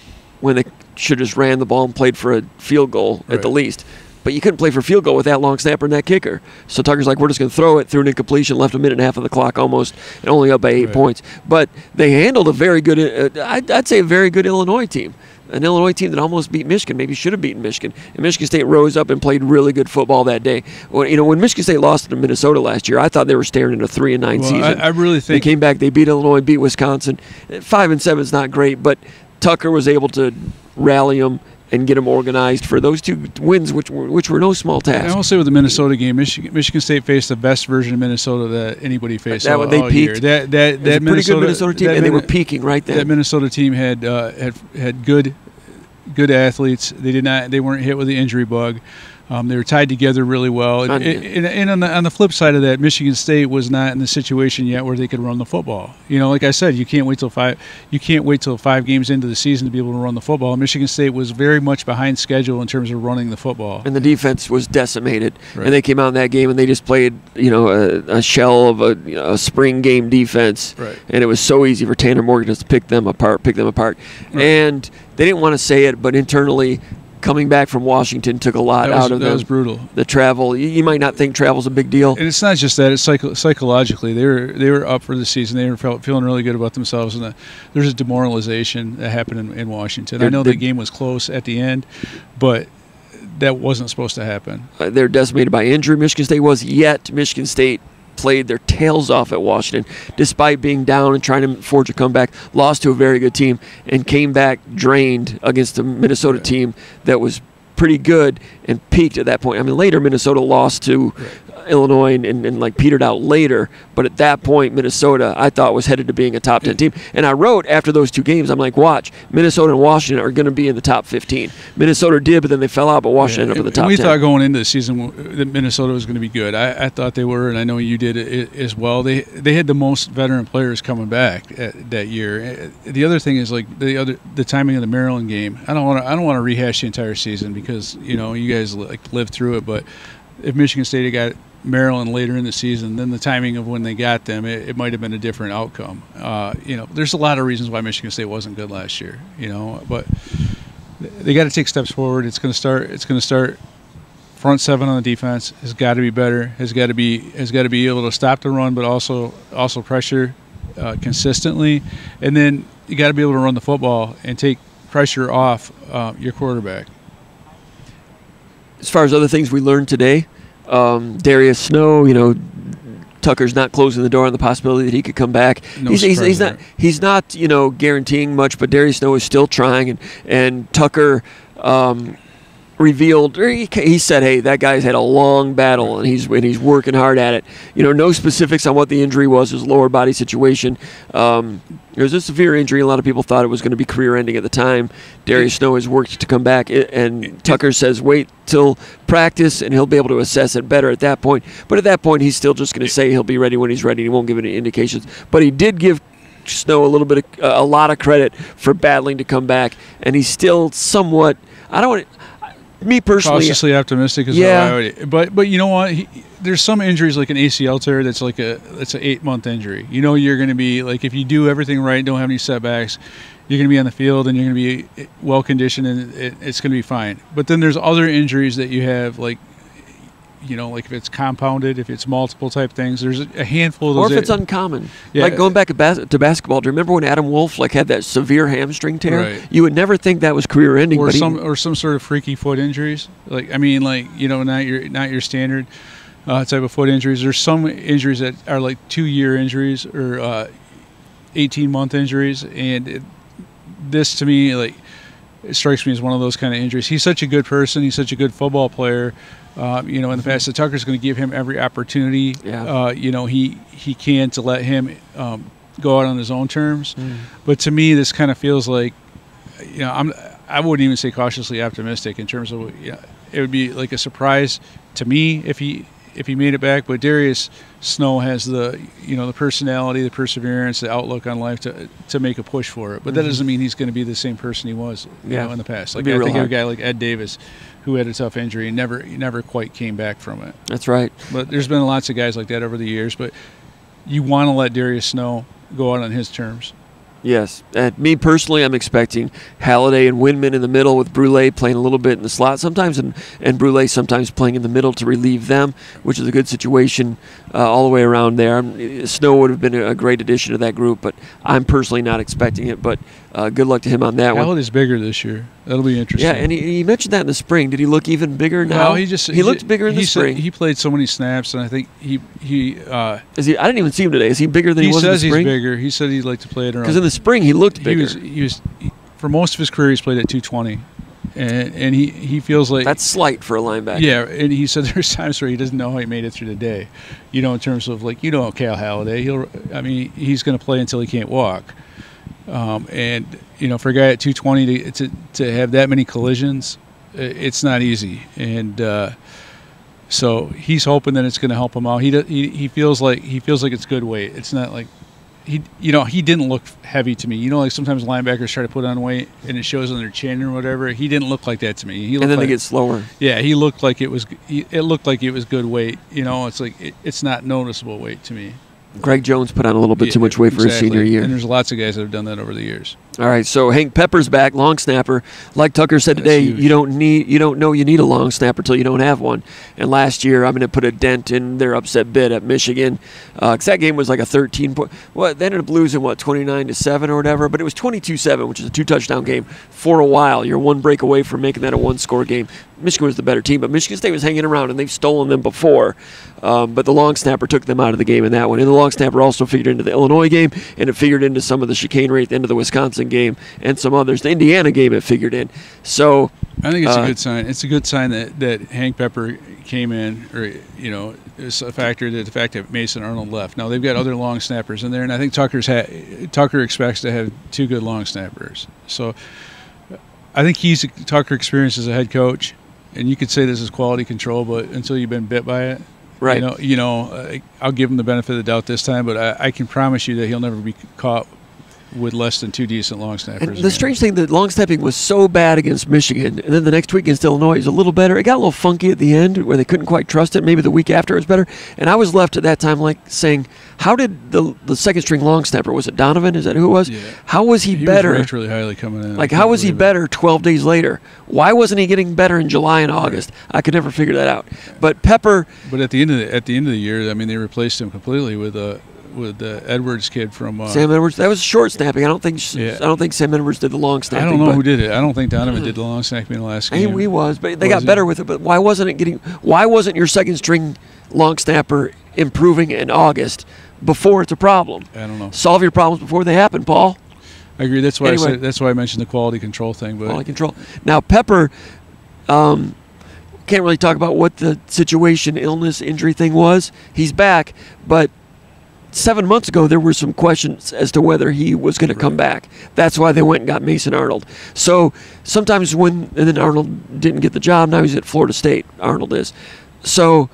A: when they should have just ran the ball and played for a field goal at the least. But you couldn't play for a field goal with that long snapper and that kicker. So Tucker's like, we're just going to throw it, through an incompletion, left a minute and a half of the clock almost, and only up by 8 points. But they handled a very good, I'd say a very good Illinois team. An Illinois team that almost beat Michigan, maybe should have beaten Michigan. And Michigan State rose up and played really good football that day. When Michigan State lost to Minnesota last year, I thought they were staring at a 3-9 season.
B: I really think
A: they came back, they beat Illinois, beat Wisconsin. 5-7 is not great, but Tucker was able to rally them and get them organized for those 2 wins, which were no small task.
B: I will say with the Minnesota game, Michigan State faced the best version of Minnesota that anybody faced all
A: year. That
B: Minnesota,
A: pretty good Minnesota team, and they were peaking right then.
B: That Minnesota team had good athletes. They weren't hit with the injury bug. They were tied together really well. And on the flip side of that, Michigan State was not in the situation yet where they could run the football. Like I said, you can't wait till 5 games into the season to be able to run the football. Michigan State was very much behind schedule in terms of running the football.
A: And the defense was decimated. Right. And they came out in that game and they just played, a shell of a spring game defense.
B: Right.
A: And it was so easy for Tanner Morgan to pick them apart.
B: Right.
A: And they didn't want to say it, but internally, coming back from Washington took a lot out of them.
B: That was brutal.
A: The travel, you might not think travel's a big deal.
B: And it's not just that; it's psychologically. They were up for the season. They were feeling really good about themselves, and there's a demoralization that happened in Washington. I know the game was close at the end, but that wasn't supposed to happen.
A: They're decimated by injury. Michigan State was, yet Michigan State played their tails off at Washington, despite being down and trying to forge a comeback, lost to a very good team, and came back drained against a Minnesota team that was pretty good and peaked at that point. I mean, later Minnesota lost to Illinois and like petered out later, but at that point Minnesota I thought was headed to being a top 10 team. And I wrote after those 2 games, I'm like, watch, Minnesota and Washington are going to be in the top 15. Minnesota did, but then they fell out, but Washington ended up in the top 10.
B: We thought going into the season that Minnesota was going to be good. I thought they were, and I know you did as well. They had the most veteran players coming back that year. The other thing is like the timing of the Maryland game. I don't want to rehash the entire season because you guys lived through it, but if Michigan State had got Maryland later in the season, then the timing of when they got them, it might have been a different outcome. There's a lot of reasons why Michigan State wasn't good last year. But they got to take steps forward. It's going to start. Front 7 on the defense has got to be better. Has got to be able to stop the run, but also pressure consistently. And then you got to be able to run the football and take pressure off your quarterback.
A: As far as other things we learned today, Darius Snow, Tucker's not closing the door on the possibility that he could come back. He's not guaranteeing much, but Darius Snow is still trying, and Tucker revealed, or he said, hey, that guy's had a long battle and he's working hard at it. No specifics on what the injury was, his lower body situation. It was a severe injury. A lot of people thought it was going to be career-ending at the time. Darius Snow has worked to come back, and Tucker says wait till practice, and he'll be able to assess it better at that point. But at that point, he's still just going to say he'll be ready when he's ready. He won't give any indications. But he did give Snow a lot of credit for battling to come back, and he's still somewhat. Me personally,
B: cautiously optimistic is how I would. But you know what? There's some injuries like an ACL tear that's an 8-month injury. You're going to be like, if you do everything right, don't have any setbacks, you're going to be on the field and you're going to be well conditioned and it's going to be fine. But then there's other injuries that you have, like if it's compounded, if it's multiple type things, there's a handful of those.
A: Or if it's uncommon. Yeah. Like going back to basketball, do you remember when Adam Wolf had that severe hamstring tear?
B: Right.
A: You would never think that was career-ending.
B: Or some sort of freaky foot injuries. Not your standard type of foot injuries. There's some injuries that are like 2-year injuries or 18-month injuries, and this to me, it strikes me as one of those kind of injuries. He's such a good person. He's such a good football player. In the past, so Tucker's going to give him every opportunity.
A: Yeah.
B: He can to let him go out on his own terms. But to me, this kind of feels like, I wouldn't even say cautiously optimistic in terms of, it would be like a surprise to me if he made it back. But Darius Snow has the personality, the perseverance, the outlook on life to make a push for it. But that doesn't mean he's going to be the same person he was in the past. Like I think of a guy like Ed Davis, who had a tough injury and never quite came back from it.
A: That's right.
B: But there's been lots of guys like that over the years. But you want to let Darius Snow go out on his terms.
A: Yes. And me personally, I'm expecting Halliday and Winman in the middle with Brule playing a little bit in the slot sometimes, and Brule sometimes playing in the middle to relieve them, which is a good situation all the way around there. Snow would have been a great addition to that group, but I'm personally not expecting it. But good luck to him on that one.
B: Halliday's bigger this year. That'll be interesting.
A: Yeah, and he mentioned that in the spring. Did he look even bigger now?
B: No, he
A: looked bigger in the spring.
B: He played so many snaps, and I think he
A: is he? I didn't even see him today. Is he bigger than he was in the spring?
B: He says he's bigger. He said he'd like to play it around.
A: Because in the spring he looked bigger.
B: He was for most of his career he's played at 220, and he feels like
A: that's slight for a linebacker.
B: Yeah, and he said there's times where he doesn't know how he made it through the day. In terms of like Cal Halliday, he's going to play until he can't walk. And for a guy at 220 to have that many collisions, it's not easy. And so he's hoping that it's going to help him out. He feels like it's good weight. It's not like he didn't look heavy to me. Like sometimes linebackers try to put on weight and it shows on their chin or whatever. He didn't look like that to me.
A: And then they get slower.
B: Yeah, he looked like it was. It looked like it was good weight. It's like it's not noticeable weight to me.
A: Greg Jones put on a little bit too much weight for his senior year.
B: And there's lots of guys that have done that over the years.
A: All right, so Hank Pepper's back, long snapper. Like Tucker said today, you don't know you need a long snapper till you don't have one. And last year, I'm going to put a dent in their upset bid at Michigan. Because that game was like a 13-point. Well, they ended up losing 29-7 or whatever, but it was 22-7, which is a 2-touchdown game for a while. You're one break away from making that a one-score game. Michigan was the better team, but Michigan State was hanging around, and they've stolen them before. But the long snapper took them out of the game in that one. And the long snapper also figured into the Illinois game, and it figured into some of the chicanery at the end of the Wisconsin game and some others. The Indiana game it figured in. So
B: I think it's a good sign. It's a good sign that Hank Pepper came in, or it's a factor that the fact that Mason Arnold left. Now they've got other long snappers in there, and I think Tucker expects to have two good long snappers. So I think Tucker experienced as a head coach, and you could say this is quality control, but until you've been bit by it.
A: Right.
B: I'll give him the benefit of the doubt this time, but I can promise you that he'll never be caught with less than two decent long snappers.
A: And the strange thing, that long snapping was so bad against Michigan, and then the next week against Illinois is a little better. It got a little funky at the end where they couldn't quite trust it. Maybe the week after it was better. And I was left at that time saying, how did the second string long snapper, was it Donovan? Is that who it was?
B: Yeah.
A: How was he better?
B: He was ranked really highly coming in.
A: Like, how was he better 12 days later? Why wasn't he getting better in July and August? I could never figure that out. But Pepper.
B: But at the end of the year, they replaced him completely with the Edwards kid from
A: Sam Edwards. That was short snapping. I don't think Sam Edwards did the long snapping.
B: I don't know who did it. I don't think Donovan did the long snapping in the last game.
A: He was, but they got better with it. But why wasn't your second string long snapper improving in August before it's a problem?
B: I don't know.
A: Solve your problems before they happen, Paul.
B: I agree. That's why I mentioned the quality control thing. But
A: quality control. Now Pepper, can't really talk about what the situation, illness, injury thing was. He's back, but 7 months ago, there were some questions as to whether he was going to come back. That's why they went and got Mason Arnold. So sometimes and then Arnold didn't get the job. Now he's at Florida State. Arnold is. So,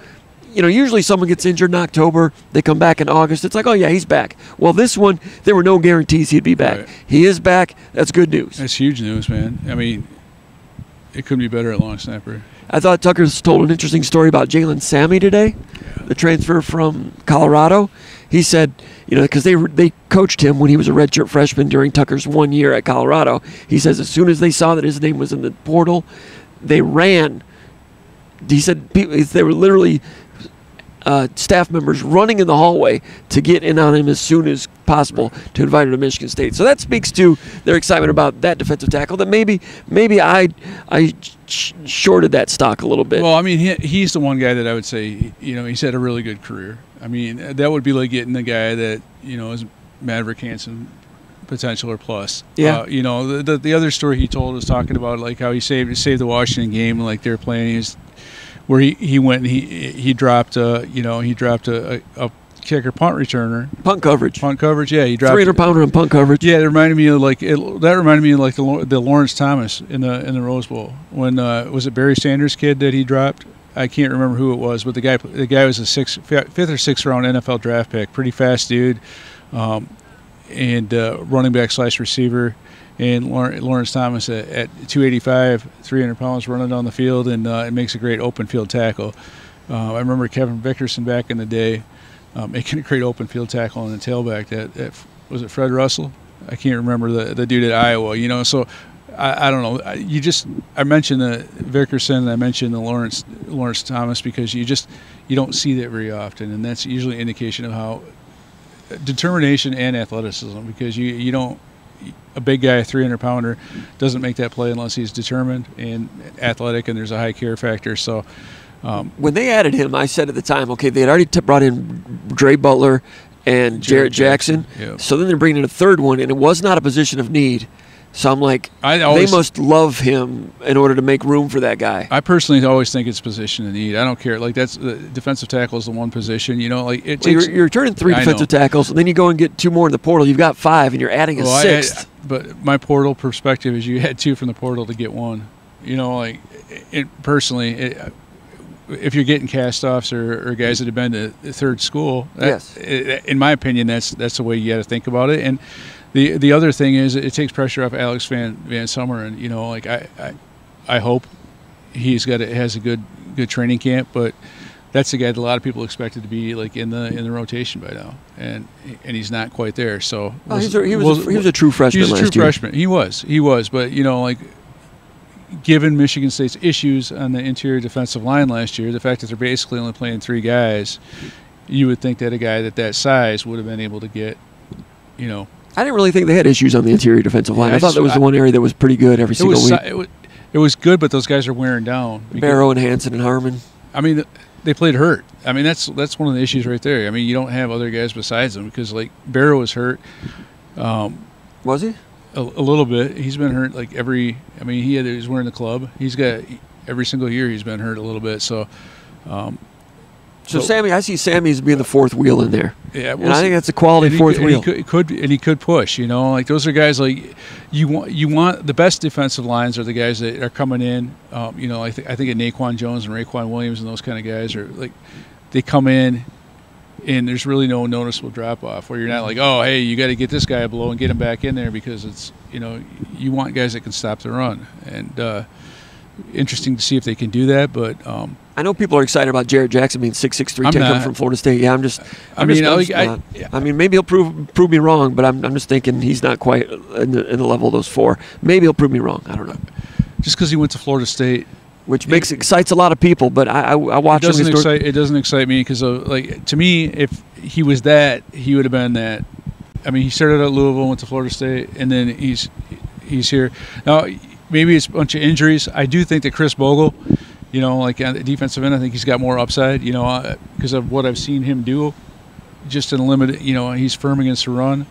A: usually someone gets injured in October. They come back in August. It's like, oh, yeah, he's back. Well, this one, there were no guarantees he'd be back. Right. He is back. That's good news.
B: That's huge news, man. It couldn't be better at long snapper.
A: I thought Tucker's told an interesting story about Jalen Sammy today, the transfer from Colorado. He said, because they coached him when he was a redshirt freshman during Tucker's 1 year at Colorado. He says as soon as they saw that his name was in the portal, they ran. He said they were literally staff members running in the hallway to get in on him as soon as possible to invite him to Michigan State. So that speaks to their excitement about that defensive tackle. That maybe I shorted that stock a little bit.
B: Well, he's the one guy that I would say, he's had a really good career. That would be like getting the guy that, is Maverick Hansen potential or plus.
A: Yeah.
B: You know, the other story he told was talking about like how he saved the Washington game, like they were playing, where he went and he dropped a kicker punt returner.
A: Punt coverage.
B: Yeah, he dropped
A: 300-pounder on punt coverage.
B: Yeah, it reminded me of the Lawrence Thomas in the Rose Bowl when was it Barry Sanders kid that he dropped? I can't remember who it was, but the guy was a fifth or sixth round NFL draft pick, pretty fast dude, and running back / receiver. And Lawrence Thomas at 285, 300 pounds, running down the field, and it makes a great open field tackle. I remember Kevin Vickerson back in the day making a great open field tackle on the tailback. That was it Fred Russell? I can't remember the dude at Iowa. You know, so I don't know. I mentioned the Vickerson, and I mentioned the Lawrence Thomas because you don't see that very often, and that's usually an indication of how determination and athleticism, because you don't. A big guy, a 300-pounder, doesn't make that play unless he's determined and athletic, and there's a high care factor. So
A: when they added him, I said at the time, okay, they had already brought in Dre Butler and Jarrett Jackson.
B: Yep.
A: So then they're bringing in a third one, and it was not a position of need. So I'm like, they must love him in order to make room for that guy.
B: I personally always think it's position of need. I don't care. Like that's the defensive tackle is the one position. You know, like it takes.
A: You're returning 3 defensive tackles, and then you go and get 2 more in the portal. You've got 5, and you're adding a 6th.
B: But my portal perspective is you had 2 from the portal to get 1. You know, like if you're getting cast-offs or guys that have been to the third school, in my opinion, that's the way you got to think about it. And the other thing is it takes pressure off Alex Van Summer, and you know, like I hope has a good training camp, but that's the guy that a lot of people expected to be like in the rotation by now, and he's not quite there. So
A: he was a true freshman.
B: He was a true freshman. He was, but you know, like given Michigan State's issues on the interior defensive line last year, the fact that they're basically only playing 3 guys, you would think that a guy that size would have been able to get, you know.
A: I didn't really think they had issues on the interior defensive line. I thought that was the one area that was pretty good every single week.
B: It was good, but those guys are wearing down.
A: Barrow and Hansen and Harmon.
B: I mean, they played hurt. I mean, that's one of the issues right there. I mean, you don't have other guys besides them because, like, Barrow was hurt.
A: Was he?
B: A little bit. He's been hurt like he was wearing the club. He's got every single year he's been hurt a little bit. So
A: Sammy, I see Sammy as being the 4th wheel in there.
B: Yeah,
A: and I think that's a quality 4th wheel.
B: He could push. You know, like those are guys like you want the best defensive lines are the guys that are coming in. You know, I think Naquan Jones and Raekwon Williams and those kind of guys are like they come in and there's really no noticeable drop off where you're not like, oh, hey, you got to get this guy below and get him back in there because it's, you know, you want guys that can stop the run. And interesting to see if they can do that, but
A: I know people are excited about Jarrett Jackson being 6'6", 10 coming from Florida State. Yeah, I mean, maybe he'll prove me wrong, but I'm just thinking he's not quite in the level of those 4. Maybe he'll prove me wrong. I don't know.
B: Just because he went to Florida State,
A: which excites a lot of people, but I watch him.
B: It doesn't excite me because, like, to me, if he was that, he would have been that. I mean, he started at Louisville, went to Florida State, and then he's here now. Maybe it's a bunch of injuries. I do think that Chris Bogle, you know, like on the defensive end, I think he's got more upside, you know, because of what I've seen him do. Just in a limited, you know, he's firm against the run.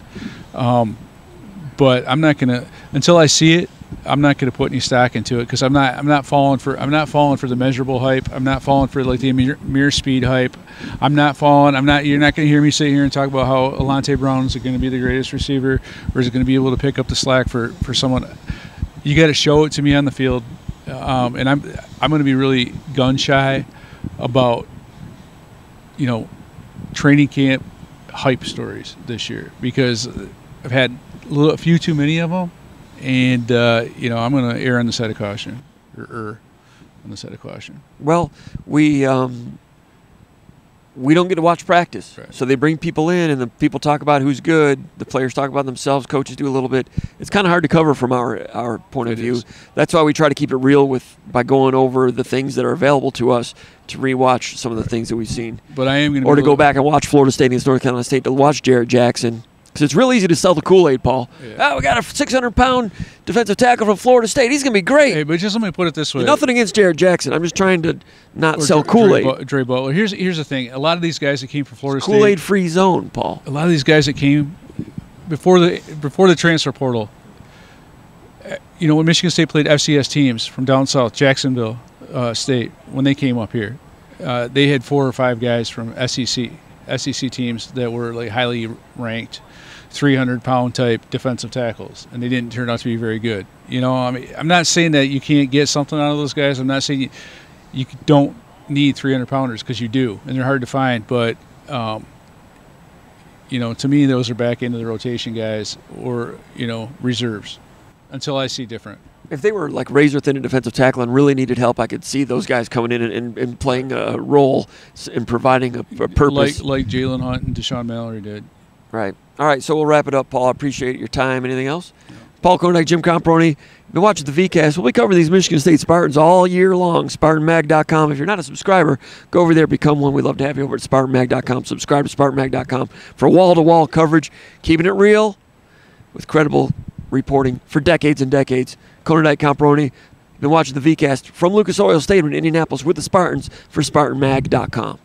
B: But I'm not gonna until I see it. I'm not going to put any stock into it because I'm not falling for the measurable hype. I'm not falling for like the mere speed hype. You're not going to hear me sit here and talk about how Alante Brown is going to be the greatest receiver or is it going to be able to pick up the slack for someone. You got to show it to me on the field, and I'm going to be really gun shy about, you know, training camp hype stories this year because I've had a few too many of them. And, you know, I'm going to err on the side of caution, on the side of caution.
A: Well, we don't get to watch practice.
B: Right.
A: So they bring people in, and the people talk about who's good. The players talk about themselves. Coaches do a little bit. It's kind of hard to cover from our point of view. That's why we try to keep it real by going over the things that are available to us to rewatch some of the things that we've seen.
B: But I am going
A: to go back and watch Florida State against North Carolina State, to watch Jarrett Jackson. Because it's real easy to sell the Kool-Aid, Paul. Yeah. We got a 600-pound defensive tackle from Florida State. He's going to be great.
B: Hey, but just let me put it this way.
A: Nothing against Jarrett Jackson. I'm just trying to not sell Kool-Aid.
B: Dre Butler. Here's the thing. A lot of these guys that came from Florida State.
A: Kool-Aid free zone, Paul.
B: A lot of these guys that came before the transfer portal, when Michigan State played FCS teams from down south, Jacksonville State, when they came up here, they had 4 or 5 guys from SEC teams that were like highly ranked, 300-pound type defensive tackles, and they didn't turn out to be very good. I'm not saying that you can't get something out of those guys. I'm not saying you don't need 300-pounders, because you do, and they're hard to find. But to me, those are back into the rotation guys or reserves until I see different.
A: If they were like razor thin in defensive tackle and really needed help, I could see those guys coming in and playing a role and providing a purpose.
B: Like Jalen Hunt and Deshaun Mallory did.
A: Right. All right, so we'll wrap it up, Paul. I appreciate your time. Anything else? No. Paul Konyndyk, Jim Comparoni. You've been watching the VCast. We'll be covering these Michigan State Spartans all year long. SpartanMag.com. If you're not a subscriber, go over there, become one. We'd love to have you over at SpartanMag.com. Subscribe to SpartanMag.com for wall-to-wall coverage, keeping it real with credible reporting for decades and decades. Konyndyk, Comparoni. You've been watching the VCast from Lucas Oil Stadium in Indianapolis with the Spartans for SpartanMag.com.